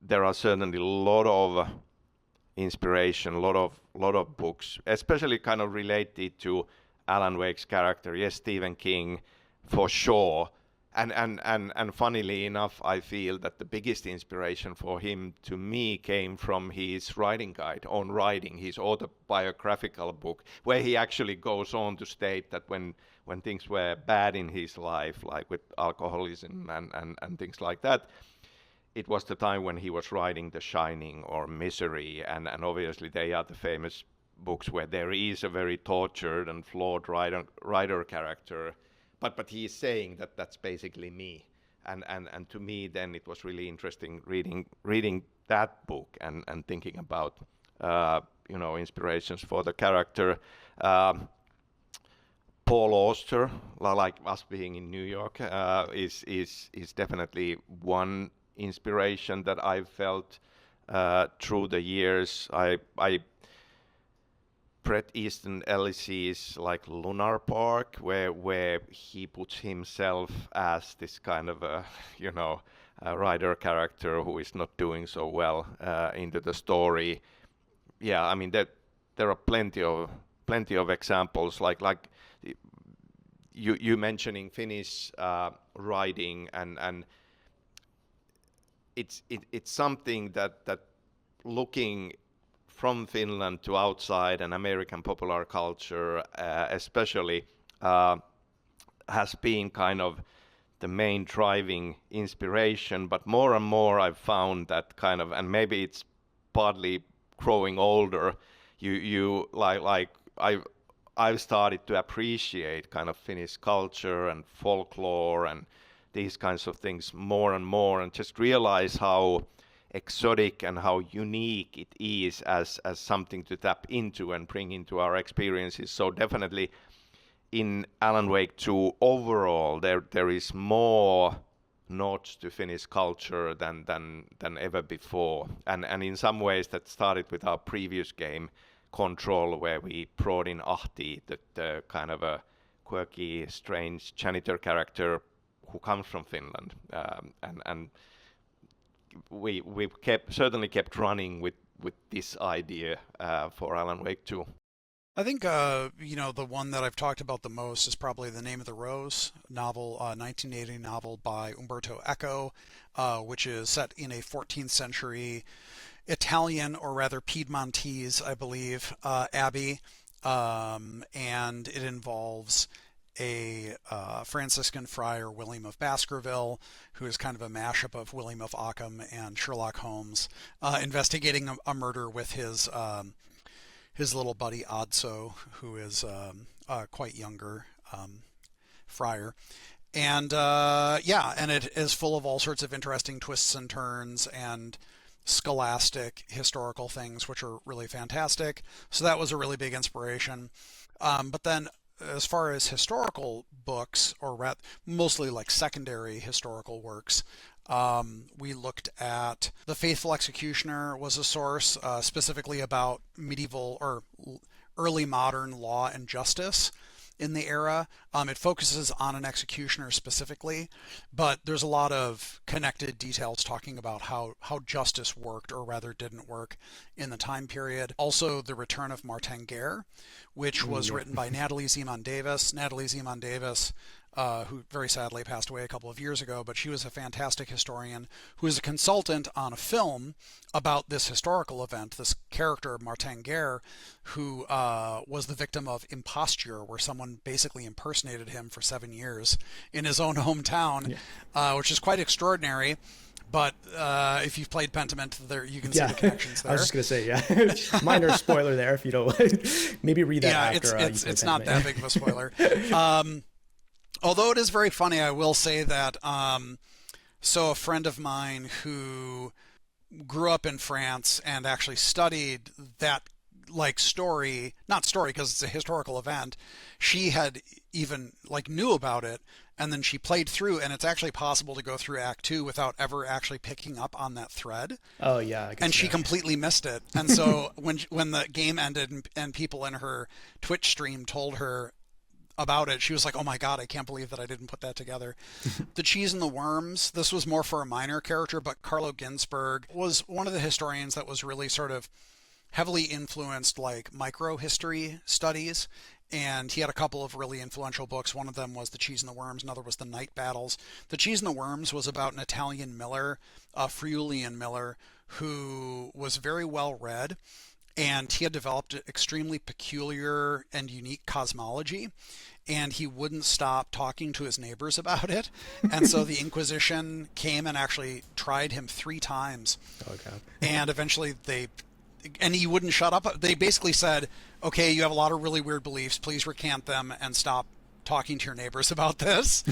there are certainly a lot of inspiration, a lot of books, especially kind of related to Alan Wake's character. Yes, Stephen King, for sure. And funnily enough, I feel that the biggest inspiration for him to me came from his writing guide on writing, his autobiographical book, where he actually goes on to state that when things were bad in his life, like with alcoholism and things like that, it was the time when he was writing The Shining or Misery, and obviously they are the famous books where there is a very tortured and flawed writer character, but he is saying that that's basically me, and to me then it was really interesting reading that book and thinking about inspirations for the character. Paul Auster, like us being in New York, is definitely one inspiration that I've felt through the years. I Bret Easton Ellis's like Lunar Park, where he puts himself as this kind of a writer character who is not doing so well into the story. Yeah, I mean that there are plenty of examples like you mentioning Finnish writing, and it's something that looking from Finland to outside and American popular culture especially has been kind of the main driving inspiration, but more and more I've found that kind of, and maybe it's partly growing older, I've started to appreciate kind of Finnish culture and folklore and these kinds of things more and more, and just realize how exotic and how unique it is as something to tap into and bring into our experiences. So definitely in Alan Wake 2 overall there is more nods to Finnish culture than ever before, and in some ways that started with our previous game Control, where we brought in Ahti, the kind of a quirky, strange janitor character who comes from Finland, and we certainly kept running with this idea for Alan Wake 2. I think the one that I've talked about the most is probably The Name of the Rose novel, 1980 novel by Umberto Eco, which is set in a 14th century Italian, or rather Piedmontese, I believe, abbey, and it involves a Franciscan friar, William of Baskerville, who is kind of a mashup of William of Ockham and Sherlock Holmes, investigating a murder with his little buddy Odso, who is quite younger friar. And and it is full of all sorts of interesting twists and turns and scholastic historical things, which are really fantastic. So that was a really big inspiration. But then as far as historical books, or mostly like secondary historical works, we looked at The Faithful Executioner was a source, specifically about medieval or early modern law and justice in the era. It focuses on an executioner specifically, but there's a lot of connected details talking about how justice worked, or rather didn't work, in the time period. Also, The Return of Martin Guerre, which was written by Natalie Zemon Davis. Natalie Zemon Davis, who very sadly passed away a couple of years ago, but she was a fantastic historian who is a consultant on a film about this historical event, this character, Martin Guerre, who was the victim of imposture, where someone basically impersonated him for 7 years in his own hometown, which is quite extraordinary. But if you've played Pentiment, there you can see the connections there. I was just going to say, minor spoiler there if you don't maybe read that after. It's not that big of a spoiler. Although it is very funny, I will say that, so a friend of mine who grew up in France and actually studied that story, not story because it's a historical event, she had even knew about it, and then she played through, and it's actually possible to go through Act 2 without ever actually picking up on that thread. Oh yeah. And she completely missed it. And so when the game ended and people in her Twitch stream told her about it. She was like, "Oh my God, I can't believe that I didn't put that together." The Cheese and the Worms, this was more for a minor character, but Carlo Ginzburg was one of the historians that was really sort of heavily influenced like microhistory studies. And he had a couple of really influential books. One of them was The Cheese and the Worms. Another was The Night Battles. The Cheese and the Worms was about an Italian miller, Friulian miller, who was very well read. And he had developed an extremely peculiar and unique cosmology. And he wouldn't stop talking to his neighbors about it. And so the Inquisition came and actually tried him 3 times. Oh, God. And eventually and he wouldn't shut up. They basically said, okay, you have a lot of really weird beliefs. Please recant them and stop talking to your neighbors about this.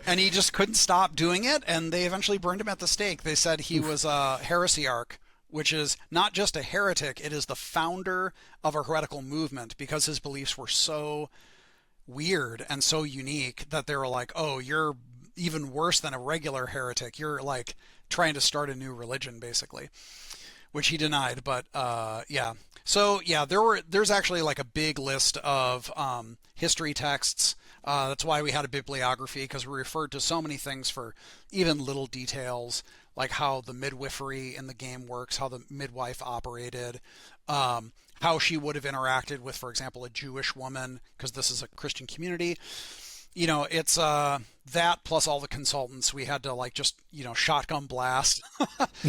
And he just couldn't stop doing it. And they eventually burned him at the stake. They said he was a heresiarch, which is not just a heretic, it is the founder of a heretical movement, because his beliefs were so weird and so unique that they were like, oh, you're even worse than a regular heretic. You're like trying to start a new religion, basically, which he denied. But yeah. So yeah, there's actually like a big list of history texts. That's why we had a bibliography, because we referred to so many things for even little details, like how the midwifery in the game works, how the midwife operated, how she would have interacted with, for example, a Jewish woman, because this is a Christian community. You know, it's that plus all the consultants. We had to like just, shotgun blast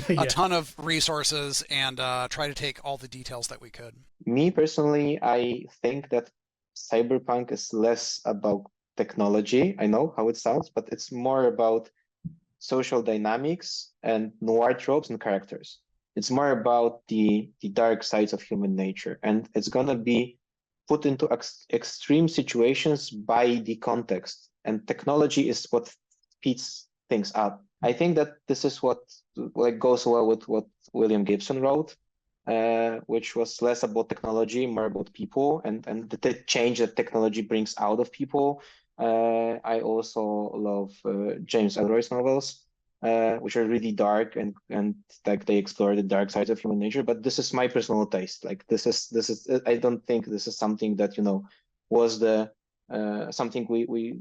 a ton of resources and try to take all the details that we could. Me personally, I think that Cyberpunk is less about technology. I know how it sounds, but it's more about social dynamics and noir tropes and characters. It's more about the dark sides of human nature, and it's gonna be put into extreme situations by the context, and technology is what speeds things up. I think that this is what like goes well with what William Gibson wrote, which was less about technology, more about people, and the change that technology brings out of people. I also love James Ellroy's novels, which are really dark and like they explore the dark sides of human nature. But this is my personal taste. Like this is I don't think this is something that was the something we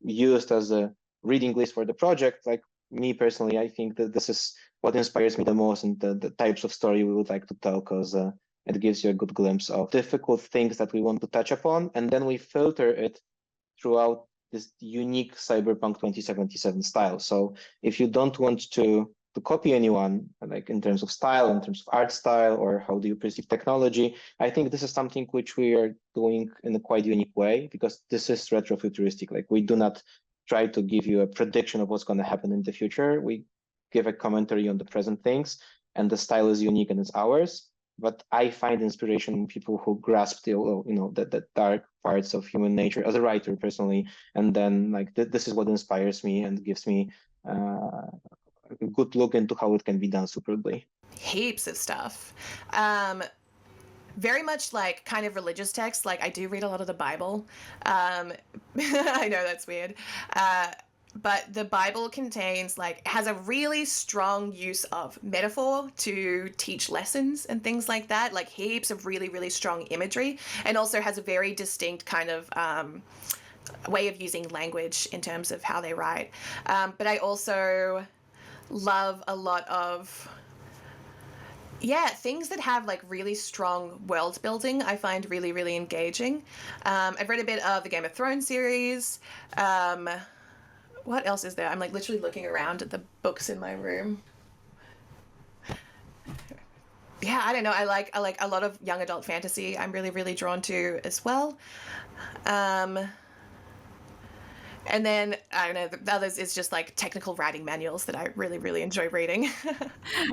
used as a reading list for the project. Like me personally, I think that this is what inspires me the most, and the types of story we would like to tell, because it gives you a good glimpse of difficult things that we want to touch upon, and then we filter it throughout this unique Cyberpunk 2077 style. So if you don't want to copy anyone, like in terms of style, in terms of art style, or how do you perceive technology, I think this is something which we are doing in a quite unique way, because this is retrofuturistic. Like we do not try to give you a prediction of what's going to happen in the future. We give a commentary on the present things, and the style is unique and it's ours. But I find inspiration in people who grasp the dark parts of human nature as a writer personally, and then like this is what inspires me and gives me a good look into how it can be done superbly. Heaps of stuff. Very much like kind of religious texts. Like I do read a lot of the Bible. I know that's weird. But the Bible has a really strong use of metaphor to teach lessons and things like that, like heaps of really, really strong imagery, and also has a very distinct kind of way of using language in terms of how they write. But I also love a lot of things that have like really strong world building. I find really, really engaging. I've read a bit of the Game of Thrones series. What else is there? I'm like literally looking around at the books in my room. Yeah, I don't know. I like a lot of young adult fantasy. I'm really, really drawn to as well. And then I don't know, the others is just like technical writing manuals that I really, really enjoy reading.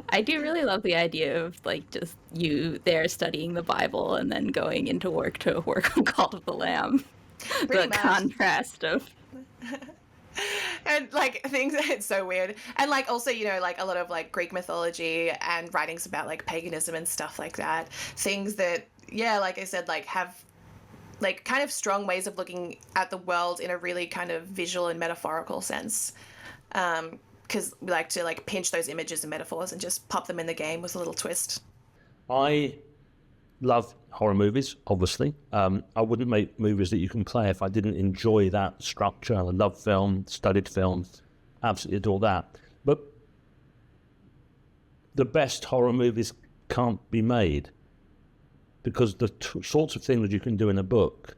I do really love the idea of like just you there studying the Bible and then going into work to work on Cult of the Lamb. Pretty the much. contrast of and like things, it's so weird. And like also, like a lot of like Greek mythology and writings about like paganism and stuff like that. Things that, like I said, like have like kind of strong ways of looking at the world in a really kind of visual and metaphorical sense. Because we like to like pinch those images and metaphors and just pop them in the game with a little twist. I love horror movies, obviously. I wouldn't make movies that you can play if I didn't enjoy that structure. I love film, studied film, absolutely adore that. But the best horror movies can't be made because the sorts of things you can do in a book,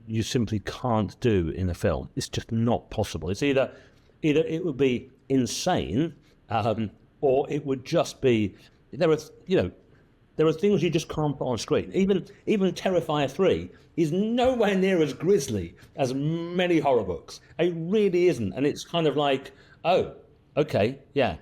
you simply can't do in a film. It's just not possible. It's either it would be insane, or it would just be, there are things you just can't put on screen. Even Terrifier 3 is nowhere near as grisly as many horror books. It really isn't. And it's kind of like, oh, okay, yeah.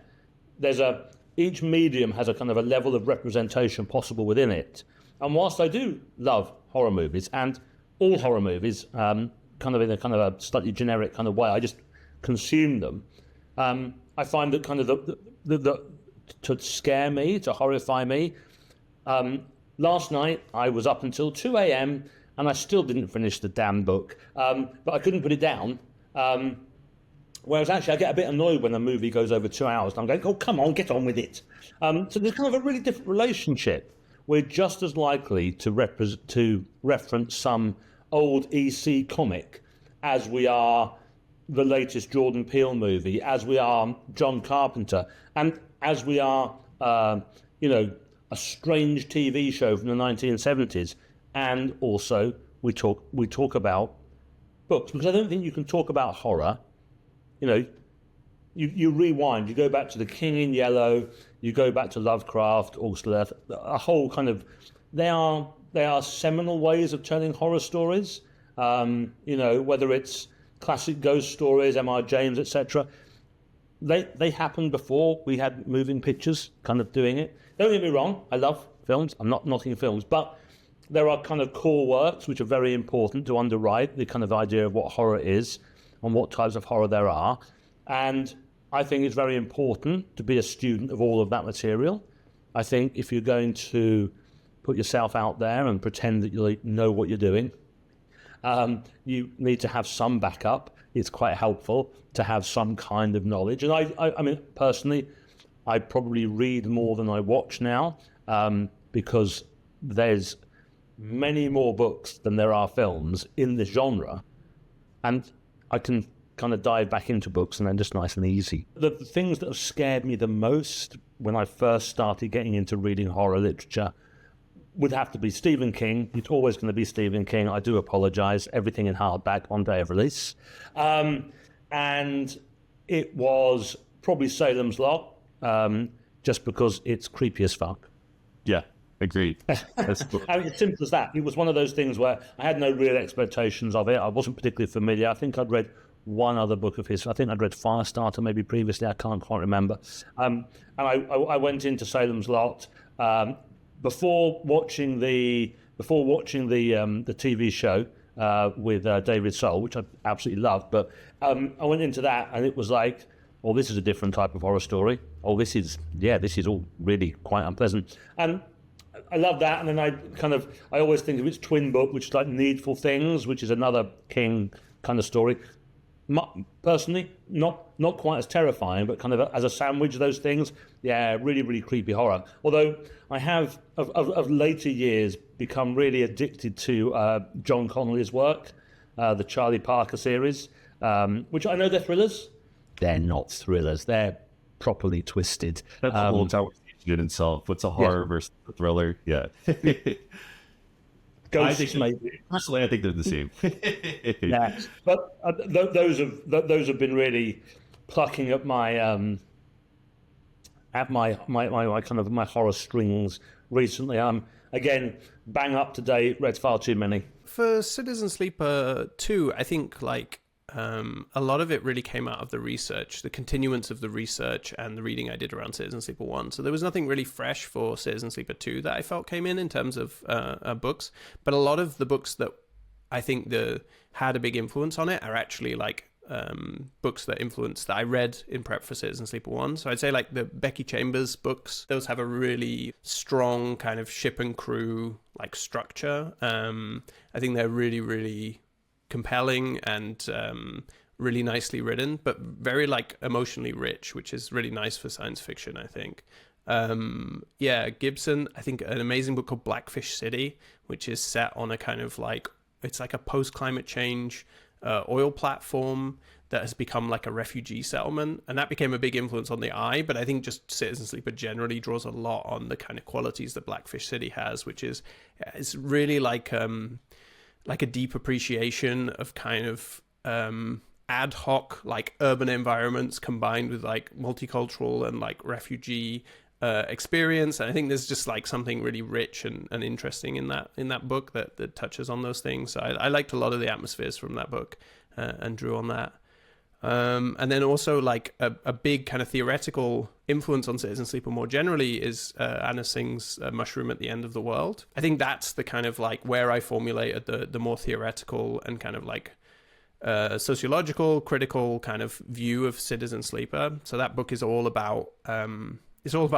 Each medium has a kind of a level of representation possible within it. And whilst I do love horror movies, and all horror movies, kind of in a kind of a slightly generic kind of way, I just consume them. I find that kind of to scare me, to horrify me. Last night I was up until 2 a.m. and I still didn't finish the damn book, but I couldn't put it down. Whereas actually I get a bit annoyed when a movie goes over 2 hours and I'm going, oh, come on, get on with it. So there's kind of a really different relationship. We're just as likely to reference some old EC comic as we are the latest Jordan Peele movie, as we are John Carpenter, and as we are, a strange TV show from the 1970s. And also we talk about books, because I don't think you can talk about horror. You rewind, you go back to The King in Yellow, you go back to Lovecraft, August, a whole kind of, they are seminal ways of telling horror stories. Whether it's classic ghost stories, M.R. James, etc. They happened before we had moving pictures kind of doing it. Don't get me wrong, I love films, I'm not knocking films, but there are kind of core works which are very important to underwrite the kind of idea of what horror is and what types of horror there are. And I think it's very important to be a student of all of that material. I think if you're going to put yourself out there and pretend that you know what you're doing, you need to have some backup. It's quite helpful to have some kind of knowledge. And I mean, personally, I probably read more than I watch now, because there's many more books than there are films in this genre. And I can kind of dive back into books and then just nice and easy. The things that have scared me the most when I first started getting into reading horror literature would have to be Stephen King. It's always going to be Stephen King. I do apologise. Everything in hardback on day of release. And it was probably Salem's Lot, just because it's creepy as fuck. Yeah, agreed. That's cool. I mean, it's simple as that. It was one of those things where I had no real expectations of it. I wasn't particularly familiar. I think I'd read one other book of his. I think I'd read Firestarter maybe previously. I can't quite remember. And I went into Salem's Lot before watching the TV show with David Soul, which I absolutely loved. But I went into that and it was like, oh, this is a different type of horror story. Oh, this is all really quite unpleasant. And I love that. And then I always think of its twin book, which is like Needful Things, which is another King kind of story. Personally, not quite as terrifying, but kind of as a sandwich of those things. Yeah, really, really creepy horror. Although I have, of later years, become really addicted to John Connolly's work, the Charlie Parker series, which I know they're thrillers. They're not thrillers. They're properly twisted. That's a whole conversation in itself. What's a horror versus a thriller? Yeah. Ghosts, maybe. Personally, I think they're the same. Yeah, but those have been really plucking at my my horror strings recently. Again, bang up to date. Read far too many. For Citizen Sleeper 2, I think a lot of it really came out of the research, the continuance of the research and the reading I did around Citizen Sleeper 1. So there was nothing really fresh for Citizen Sleeper 2 that I felt came in terms of books. But a lot of the books that I think had a big influence on it are actually books that I read in prep for Citizen Sleeper 1. So I'd say the Becky Chambers books, those have a really strong kind of ship and crew structure. I think they're really, really compelling and really nicely written, but very emotionally rich, which is really nice for science fiction, I think. Yeah, Gibson, I think an amazing book called Blackfish City, which is set on a kind of like, it's like a post-climate change oil platform that has become like a refugee settlement. And that became a big influence on the Eye, but I think just Citizen Sleeper generally draws a lot on the kind of qualities that Blackfish City has, which is, it's really like a deep appreciation of kind of ad hoc like urban environments combined with like multicultural and like refugee experience. And I think there's just like something really rich and interesting in that book that touches on those things. So I liked a lot of the atmospheres from that book and drew on that. And then also like a big kind of theoretical influence on Citizen Sleeper more generally is Anna Singh's Mushroom at the End of the World. I think that's the kind of like where I formulated the more theoretical and kind of like sociological, critical kind of view of Citizen Sleeper. So that book is all about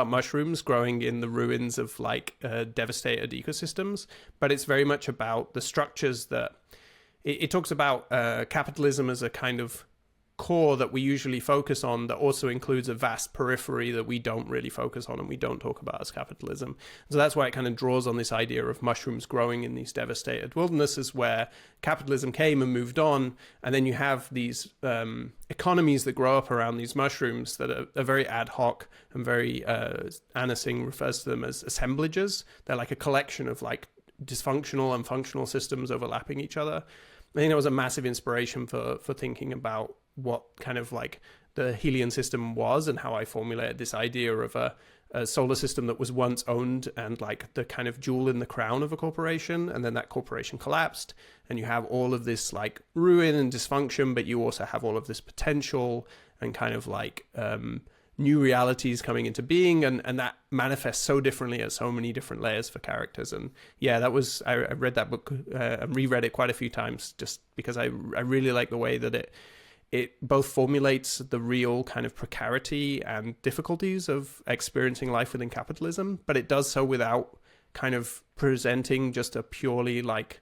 mushrooms growing in the ruins of like devastated ecosystems, but it's very much about the structures that it talks about capitalism as a kind of core that we usually focus on that also includes a vast periphery that we don't really focus on and we don't talk about as capitalism. So that's why it kind of draws on this idea of mushrooms growing in these devastated wildernesses where capitalism came and moved on, and then you have these economies that grow up around these mushrooms that are very ad hoc and very Anna Singh refers to them as assemblages. They're like a collection of like dysfunctional and functional systems overlapping each other. I think that was a massive inspiration for thinking about what kind of like the Helian system was and how I formulated this idea of a solar system that was once owned and like the kind of jewel in the crown of a corporation, and then that corporation collapsed and you have all of this like ruin and dysfunction, but you also have all of this potential and kind of like new realities coming into being, and that manifests so differently at so many different layers for characters. And yeah, that was I read that book and reread it quite a few times just because I really like the way that it both formulates the real kind of precarity and difficulties of experiencing life within capitalism, but it does so without kind of presenting just a purely like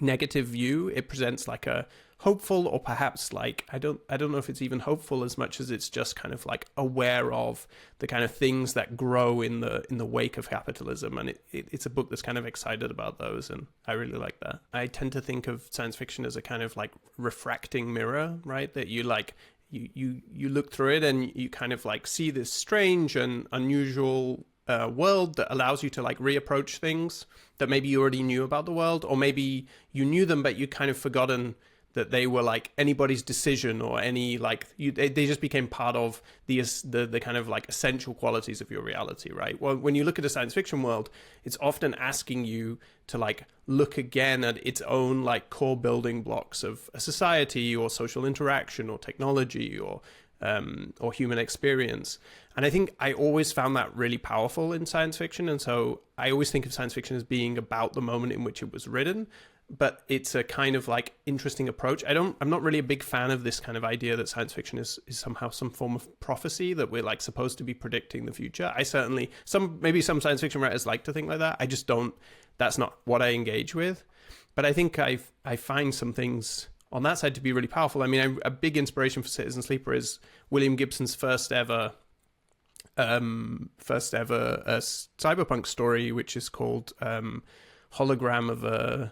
negative view. It presents like a hopeful, or perhaps like I don't know if it's even hopeful as much as it's just kind of like aware of the kind of things that grow in the wake of capitalism, and it's a book that's kind of excited about those, and I really like that. I tend to think of science fiction as a kind of like refracting mirror, right? That you like you look through it and you kind of like see this strange and unusual world that allows you to like reapproach things that maybe you already knew about the world, or maybe you knew them but you kind of forgotten that they were like anybody's decision or any like they just became part of the kind of like essential qualities of your reality, right? Well, when you look at a science fiction world, it's often asking you to like look again at its own like core building blocks of a society or social interaction or technology or human experience. And I think I always found that really powerful in science fiction. And so I always think of science fiction as being about the moment in which it was written, but it's a kind of like interesting approach. I'm not really a big fan of this kind of idea that science fiction is somehow some form of prophecy, that we're like supposed to be predicting the future. I certainly, maybe some science fiction writers like to think like that. I just don't, that's not what I engage with. But I think I find some things on that side to be really powerful. I mean, a big inspiration for Citizen Sleeper is William Gibson's first ever cyberpunk story, which is called Hologram of a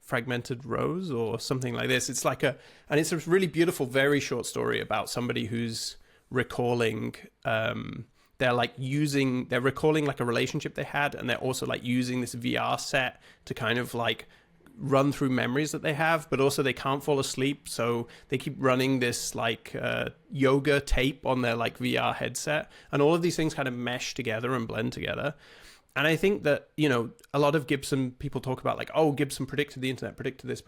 Fragmented Rose or something like this. It's like and it's a really beautiful, very short story about somebody who's recalling they're recalling like a relationship they had, and they're also like using this VR set to kind of like run through memories that they have, but also they can't fall asleep, so they keep running this like yoga tape on their like VR headset, and all of these things kind of mesh together and blend together. And I think that, you know, a lot of Gibson people talk about like, oh, Gibson predicted the internet, predicted this.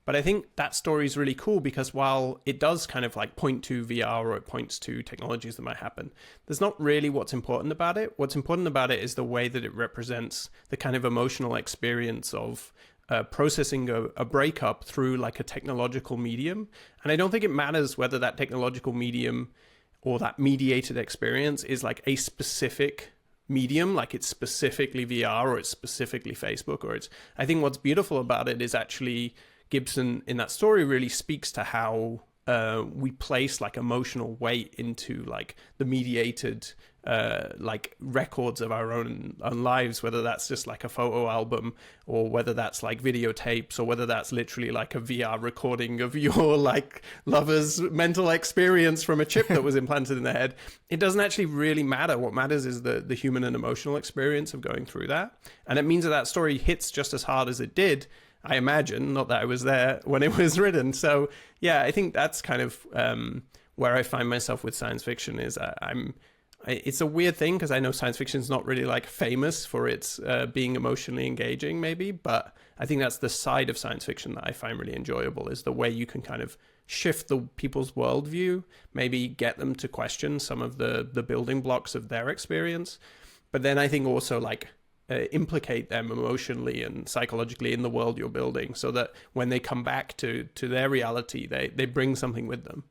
But I think that story is really cool because while it does kind of like point to VR or it points to technologies that might happen, there's not really what's important about it. What's important about it is the way that it represents the kind of emotional experience of processing a breakup through like a technological medium. And I don't think it matters whether that technological medium or that mediated experience is like a specific medium, like it's specifically VR or it's specifically Facebook, or I think what's beautiful about it is actually Gibson in that story really speaks to how we place like emotional weight into like the mediated like records of our own lives, whether that's just like a photo album, or whether that's like videotapes, or whether that's literally like a VR recording of your like lover's mental experience from a chip that was implanted in their head. It doesn't actually really matter. What matters is the human and emotional experience of going through that. And it means that that story hits just as hard as it did, I imagine, not that I was there when it was written. So yeah, I think that's kind of where I find myself with science fiction. Is it's a weird thing, because I know science fiction is not really like famous for its being emotionally engaging, maybe, but I think that's the side of science fiction that I find really enjoyable, is the way you can kind of shift the people's worldview, maybe get them to question some of the building blocks of their experience, but then I think also like implicate them emotionally and psychologically in the world you're building, so that when they come back to their reality, they bring something with them.